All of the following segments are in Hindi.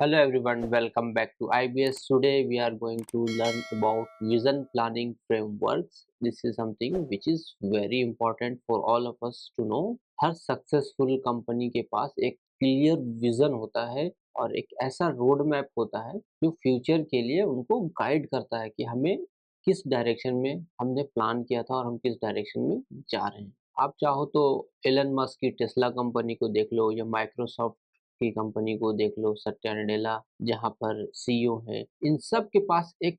Hello everyone, welcome back to IBS. Today we are going to learn about vision planning frameworks. This is something which is very important for all of us to know. Her successful company के पास एक क्लियर विजन होता है और एक ऐसा रोड मैप होता है जो फ्यूचर के लिए उनको गाइड करता है कि हमें किस डायरेक्शन में हमने प्लान किया था और हम किस डायरेक्शन में जा रहे हैं। आप चाहो तो एलन मस्क की टेस्ला कंपनी को देख लो या माइक्रोसॉफ्ट की कंपनी को देख लो, सत्या नडेला जहाँ पर सीईओ है, इन सब के पास एक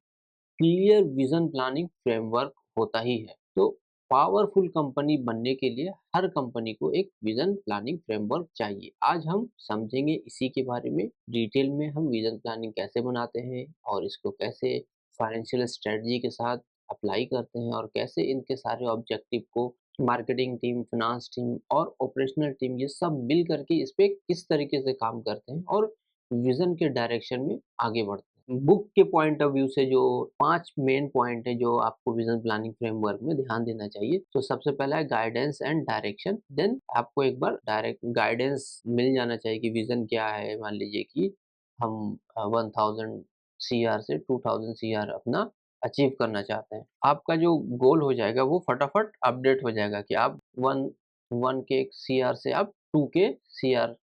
क्लियर विजन प्लानिंग फ्रेमवर्क होता ही है। तो पावरफुल कंपनी बनने के लिए हर कंपनी को एक विजन प्लानिंग फ्रेमवर्क चाहिए। आज हम समझेंगे इसी के बारे में डिटेल में, हम विजन प्लानिंग कैसे बनाते हैं और इसको कैसे फाइनेंशियल स्ट्रेटजी के साथ अप्लाई करते हैं और कैसे इनके सारे ऑब्जेक्टिव को मार्केटिंग टीम, फाइनेंस टीम और ऑपरेशनल टीम ये सब मिल करके इस पे किस तरीके से काम करते हैं और विजन के डायरेक्शन में आगे बढ़ते हैं। बुक के पॉइंट ऑफ व्यू से जो 5 मेन पॉइंट है जो आपको विजन प्लानिंग फ्रेमवर्क में ध्यान देना चाहिए। तो सबसे पहला है गाइडेंस एंड डायरेक्शन। देन आपको एक बार डायरेक्ट गाइडेंस मिल जाना चाहिए कि विजन क्या है। मान लीजिए कि हम 1000 सीआर से 2000 सीआर अपना अचीव करना चाहते हैं। आपका जो गोल हो जाएगा वो फटाफट अपडेट हो जाएगा कि आप 1 के सीआर से आप 2 के सीआर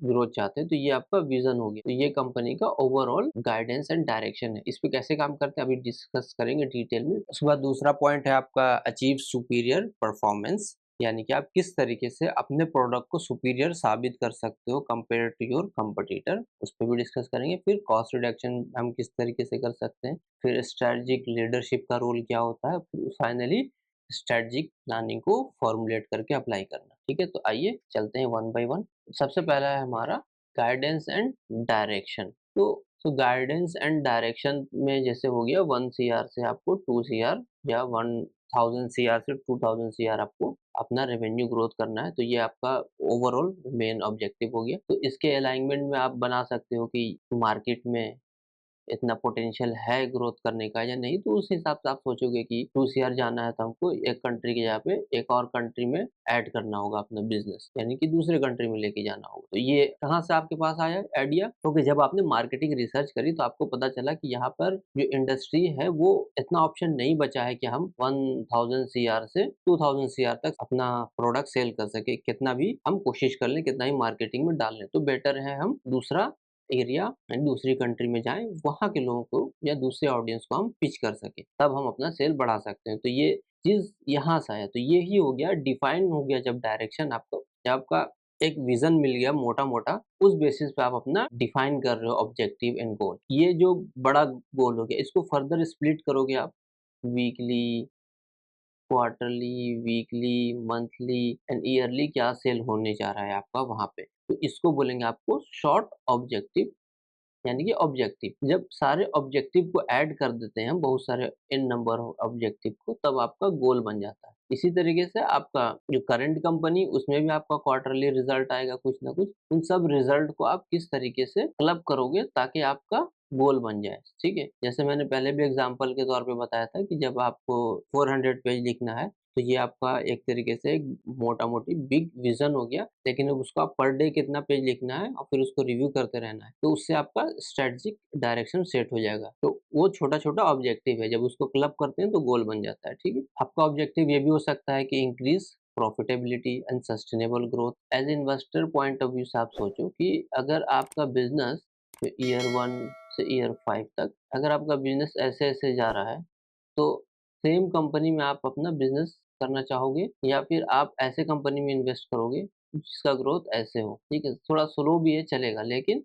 ग्रोथ चाहते हैं। तो ये आपका विजन हो गया। तो ये कंपनी का ओवरऑल गाइडेंस एंड डायरेक्शन है। इस पे कैसे काम करते हैं अभी डिस्कस करेंगे डिटेल में। उसके बाद दूसरा पॉइंट है आपका अचीव सुपीरियर परफॉर्मेंस, यानी कि आप किस तरीके से अपने प्रोडक्ट को सुपीरियर साबित कर सकते हो कंपेयर टू योर कंपटीटर, उस पर भी डिस्कस करेंगे। फिर कॉस्ट रिडक्शन हम किस तरीके से कर सकते हैं, फिर स्ट्रेटजिक लीडरशिप का रोल क्या होता है, फिर फाइनली स्ट्रेटजिक प्लानिंग को फॉर्मुलेट करके अप्लाई करना। ठीक है, तो आइए चलते हैं वन बाय वन। सबसे पहला है हमारा गाइडेंस एंड डायरेक्शन। तो गाइडेंस एंड डायरेक्शन में जैसे हो गया 1 सीआर से आपको 2 सीआर या 1000 सीआर से 2000 सीआर आपको अपना रेवेन्यू ग्रोथ करना है। तो ये आपका ओवरऑल मेन ऑब्जेक्टिव हो गया। तो इसके अलाइनमेंट में आप बना सकते हो कि मार्केट में इतना पोटेंशियल है ग्रोथ करने का या नहीं। तो उस हिसाब से आप सोचोगे कि 2 सीआर जाना है तो हमको एक कंट्री की जगह पे एक और कंट्री में ऐड करना होगा अपना बिजनेस, यानी कि दूसरे कंट्री में लेके जाना होगा। तो ये कहाँ से आपके पास आया आइडिया? क्योंकि जब आपने मार्केटिंग रिसर्च करी तो आपको पता चला कि यहाँ पर जो इंडस्ट्री है वो इतना ऑप्शन नहीं बचा है कि हम 1000 सीआर से 2000 सीआर तक अपना प्रोडक्ट सेल कर सके। कितना भी हम कोशिश कर लें, कितना ही मार्केटिंग में डाल लें, तो बेटर है हम दूसरा एरिया यानी दूसरी कंट्री में जाएँ, वहाँ के लोगों को या दूसरे ऑडियंस को हम पिच कर सकें, तब हम अपना सेल बढ़ा सकते हैं। तो ये चीज़ यहाँ से आया। तो ये ही हो गया, डिफाइन हो गया जब डायरेक्शन आपको, जब आपका एक विज़न मिल गया मोटा-मोटा, उस बेसिस पे आप अपना डिफाइन कर रहे हो ऑब्जेक्टिव एंड गोल। ये जो बड़ा गोल हो गया, इसको फर्दर स्प्लिट करोगे आप weekly, quarterly, weekly, monthly and yearly क्या सेल होने जा रहा है आपका वहाँ पे। तो इसको बोलेंगे आपको शॉर्ट ऑब्जेक्टिव, यानी कि ऑब्जेक्टिव। जब सारे ऑब्जेक्टिव को ऐड कर देते हैं हम, बहुत सारे इन नंबर ऑब्जेक्टिव को, तब आपका गोल बन जाता है। इसी तरीके से आपका जो करंट कंपनी, उसमें भी आपका क्वार्टरली रिजल्ट आएगा कुछ ना कुछ। उन सब रिजल्ट को आप किस तरीके से क्लब करोगे ताकि आपका गोल बन जाए। ठीक है, जैसे मैंने पहले भी एग्जांपल के तौर पे बताया था कि जब आपको 400 पेज लिखना है तो ये आपका एक तरीके से एक मोटा-मोटी बिग विज़न हो गया, लेकिन अब उसको आप पर डे कितना पेज लिखना है और फिर उसको रिव्यू करते रहना है, तो उससे आपका स्ट्रैटेजिक डायरेक्शन सेट हो जाएगा। तो वो छोटा-छोटा ऑब्जेक्टिव है, जब उसको क्लब करते हैं तो गोल बन जाता है, ठीक है? आपका ऑब्जेक्टिव ये भी हो सकता है कि increase profitability and sustainable growth. As investor point of view से आप सोचो कि अगर आपका बिज़नेस ईयर 1 से ईयर 5 तक अगर आपका बिज़नेस ऐसे-ऐसे जा रहा है, तो सेम कंपनी में आप अपना बिज़नेस करना चाहोगे या फिर आप ऐसे कंपनी में इन्वेस्ट करोगे जिसका ग्रोथ ऐसे हो, ठीक है? थोड़ा स्लो भी है चलेगा, लेकिन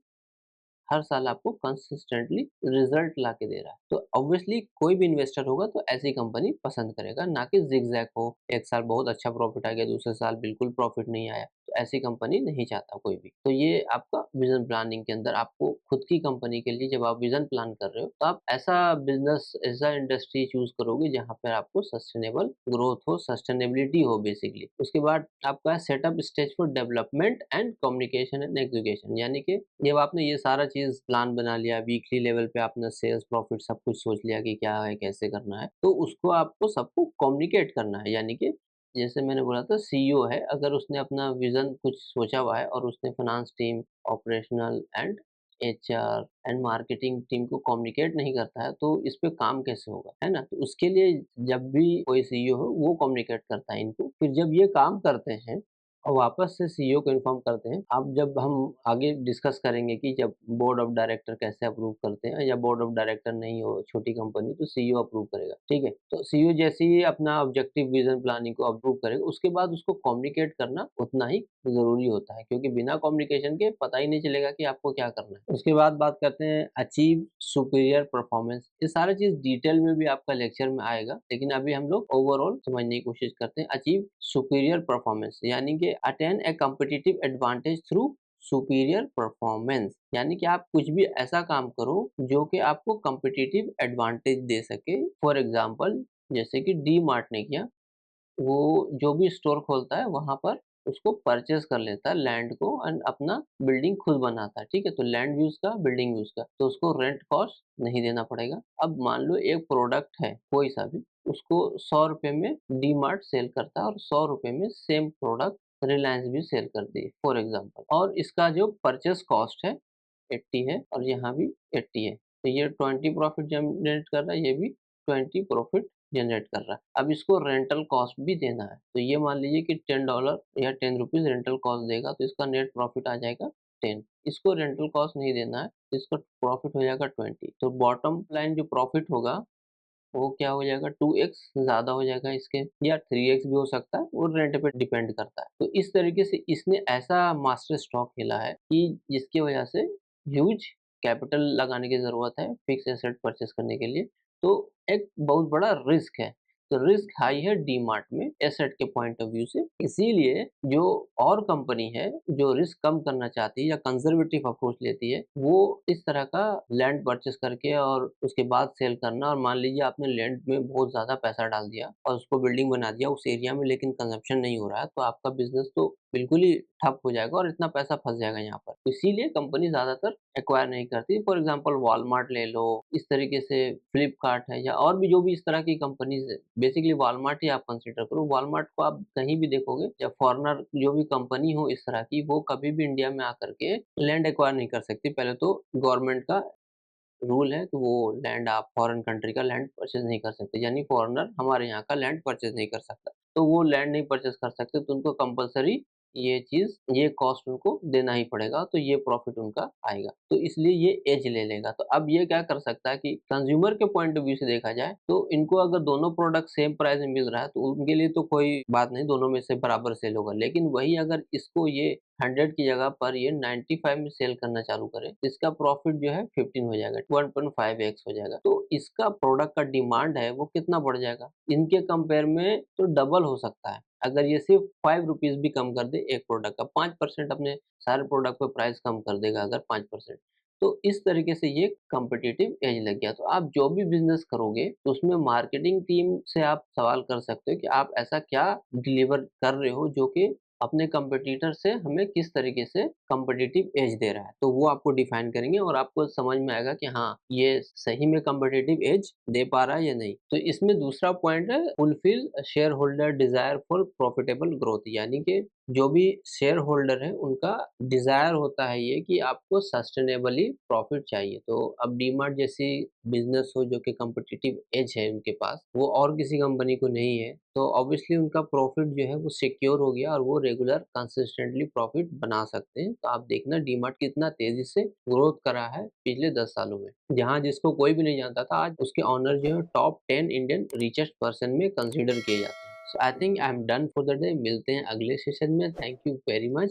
हर साल आपको कंसिस्टेंटली रिजल्ट ला के दे रहा है। तो ऑब्वियसली कोई भी इन्वेस्टर होगा तो ऐसी कंपनी पसंद करेगा, ना कि ज़िगज़ैग हो, एक साल बहुत अच्छा प्रॉफ़िट आ गया, दूसरे साल बिल्कुल प्रॉफ़िट नहीं आया। तो ऐसी कंपनी नहीं चाहता कोई भी। तो ये आपका विज़न प्लानिंग के अंदर आपको खुद की कंपनी के लिए जब आप विज़न प्लान कर रहे हो, तो आप ऐसा बिज़नेस, ऐसा इंडस्ट्री चूज़ करोगे जहाँ पर आपको सस्टेनेबल ग्रोथ हो, सस्टेनेबिलिटी हो बेसिकली। उसके बाद आपका setup stage for development and communication and execution, यानी कि जब आपने ये सारा चीज़ प्लान बना लिया, वीकली लेवल पे आपने सेल्स, प्रॉफिट सब कुछ सोच लिया कि क्या है, कैसे करना है, तो उसको आपको सबको कम्युनिकेट करना है। यानी कि जैसे मैंने बोला था सीईओ है, अगर उसने अपना विज़न कुछ सोचा हुआ है और उसने finance team, operational and HR and marketing team को कम्युनिकेट नहीं करता है तो इस पे काम कैसे होगा, है ना? तो उसके लिए जब भी कोई सीईओ हो वो कम्युनिकेट करता है इनको, फिर जब ये काम करते हैं और वापस से सीईओ को इन्फॉर्म करते हैं। अब जब हम आगे डिस्कस करेंगे कि जब बोर्ड ऑफ डायरेक्टर कैसे अप्रूव करते हैं, या बोर्ड ऑफ डायरेक्टर नहीं हो छोटी कंपनी तो सीईओ अप्रूव करेगा, ठीक है? तो सीईओ जैसे ही अपना ऑब्जेक्टिव विजन प्लानिंग को अप्रूव करेगा, उसके बाद उसको कम्युनिकेट करना उतना ही ज़रूरी होता है, क्योंकि बिना कम्युनिकेशन के पता ही नहीं चलेगा कि आपको क्या करना है। उसके बाद बात करते हैं अचीव सुपीरियर परफॉर्मेंस। ये सारा चीज़ डिटेल में भी आपका लेक्चर में आएगा, लेकिन अभी हम लोग ओवरऑल समझने की कोशिश करते हैं। अचीव सुपीरियर परफॉर्मेंस यानी कि attain a competitive advantage through superior performance, यानी कि आप कुछ भी ऐसा काम करो जो कि आपको कॉम्पिटिटिव एडवांटेज दे सके। फॉर एग्जांपल जैसे कि डी मार्ट ने किया, वो जो भी स्टोर खोलता है वहाँ पर उसको परचेज़ कर लेता है लैंड को एंड अपना बिल्डिंग खुद बनाता है, ठीक है? तो लैंड भी उसका, बिल्डिंग भी उसका, तो उसको रेंट कॉस्ट नहीं देना पड़ेगा। अब मान लो एक प्रोडक्ट है कोई सा भी, उसको ₹100 में डी-मार्ट सेल करता है और ₹100 में सेम प्रोडक्ट रिलायंस भी सेल करती है फॉर एग्ज़ाम्पल, और इसका जो परचेज़ कॉस्ट है 80 है और यहाँ भी 80 है। तो ये 20 प्रॉफिट जनरेट कर रहा है, ये भी 20 प्रॉफिट जनरेट कर रहा है। अब इसको रेंटल कॉस्ट भी देना है, तो ये मान लीजिए कि $10 या ₹10 रेंटल कॉस्ट देगा, तो इसका नेट प्रॉफिट आ जाएगा 10। इसको रेंटल कॉस्ट नहीं देना है, तो इसका प्रॉफिट हो जाएगा 20। तो बॉटम लाइन जो प्रॉफिट होगा वो क्या हो जाएगा, 2x ज़्यादा हो जाएगा इसके, या 3x भी हो सकता है, वो रेंट पे डिपेंड करता है। तो इस तरीके से इसने ऐसा मास्टर स्टॉक खेला है कि जिसकी वजह से ह्यूज कैपिटल लगाने की ज़रूरत है फिक्स एसेट परचेज़ करने के लिए। तो एक बहुत बड़ा रिस्क है। तो रिस्क हाई है डीमार्ट में एसेट के पॉइंट ऑफ व्यू से। इसीलिए जो और कंपनी है जो रिस्क कम करना चाहती है या कंजर्वेटिव अप्रोच लेती है, वो इस तरह का लैंड परचेज़ करके और उसके बाद सेल करना, और मान लीजिए आपने लैंड में बहुत ज़्यादा पैसा डाल दिया और उसको बिल्डिंग बना दिया उस एरिया में, लेकिन कंज़म्पशन नहीं हो रहा है, तो आपका बिज़नेस तो बिल्कुल ही ठप हो जाएगा और इतना पैसा फँस जाएगा यहाँ पर। तो इसीलिए कंपनी ज़्यादातर एक्वायर नहीं करती। फॉर एग्ज़ाम्पल वॉलमार्ट ले लो, इस तरीके से फ्लिपकार्ट है, या और भी जो भी इस तरह की कंपनीज़ है, बेसिकली वॉलमार्ट ही आप कंसीडर करो। वॉलमार्ट को आप कहीं भी देखोगे, या फॉरेनर जो भी कंपनी हो इस तरह की, वो कभी भी इंडिया में आकर के लैंड एक्वायर नहीं कर सकती। पहले तो गवर्नमेंट का रूल है कि वो लैंड, आप फॉरेन कंट्री का लैंड परचेज़ नहीं कर सकते, यानी फॉरेनर हमारे यहाँ का लैंड परचेज़ नहीं कर सकता। तो वो लैंड नहीं परचेज़ कर सकते, तो उनको कंपल्सरी ये चीज़, ये कॉस्ट उनको देना ही पड़ेगा, तो ये प्रॉफ़िट उनका आएगा। तो इसलिए ये एज ले लेगा। तो अब ये क्या कर सकता है कि कंज़्यूमर के पॉइंट ऑफ व्यू से देखा जाए, तो इनको अगर दोनों प्रोडक्ट सेम प्राइस में मिल रहा है, तो उनके लिए तो कोई बात नहीं, दोनों में से बराबर सेल होगा। लेकिन वही अगर इसको ये 100 की जगह पर ये 95 में सेल करना चालू करे, तो इसका प्रॉफिट जो है 15 हो जाएगा, 1.5x हो जाएगा। तो इसका प्रोडक्ट का डिमांड है वो कितना बढ़ जाएगा? इनके कंपेयर में तो डबल हो सकता है। अगर ये सिर्फ ₹5 भी कम कर दे एक प्रोडक्ट का, 5% अपने सारे प्रोडक्ट पे प्राइस कम कर देगा अगर 5%, तो इस तरीके से ये कॉम्पिटिटिव एज लग गया। तो आप जो भी बिज़नेस करोगे, तो उसमें मार्केटिंग टीम से आप सवाल कर सकते हो कि आप ऐसा क्या डिलीवर कर रहे हो जो कि अपने कंपटीटर से हमें किस तरीके से कॉम्पिटिटिव एज दे रहा है। तो वो आपको डिफाइन करेंगे और आपको समझ में आएगा कि हाँ, ये सही में कॉम्पिटिटिव एज दे पा रहा है या नहीं। तो इसमें दूसरा पॉइंट है fulfil share holder desire for profitable growth, यानी कि जो भी शेयर होल्डर है उनका डिज़ायर होता है ये कि आपको सस्टेनेबली प्रॉफिट चाहिए। तो अब डीमार्ट जैसी बिज़नेस हो जो कि कॉम्पिटिटिव एज है उनके पास, वो और किसी कंपनी को नहीं है, तो ऑब्वियसली उनका प्रॉफिट जो है वो सिक्योर हो गया और वो रेगुलर कंसिस्टेंटली प्रॉफिट बना सकते हैं। तो आप देखना डीमार्ट कितना तेज़ी से ग्रोथ करा है पिछले 10 सालों में। जहाँ जिसको कोई भी नहीं जानता था, आज उसके ओनर जो है टॉप 10 इंडियन रिचेस्ट पर्सन में कंसीडर किए जाते हैं। So I think I am done for the day. मिलते हैं अगले सेशन में। Thank you very much.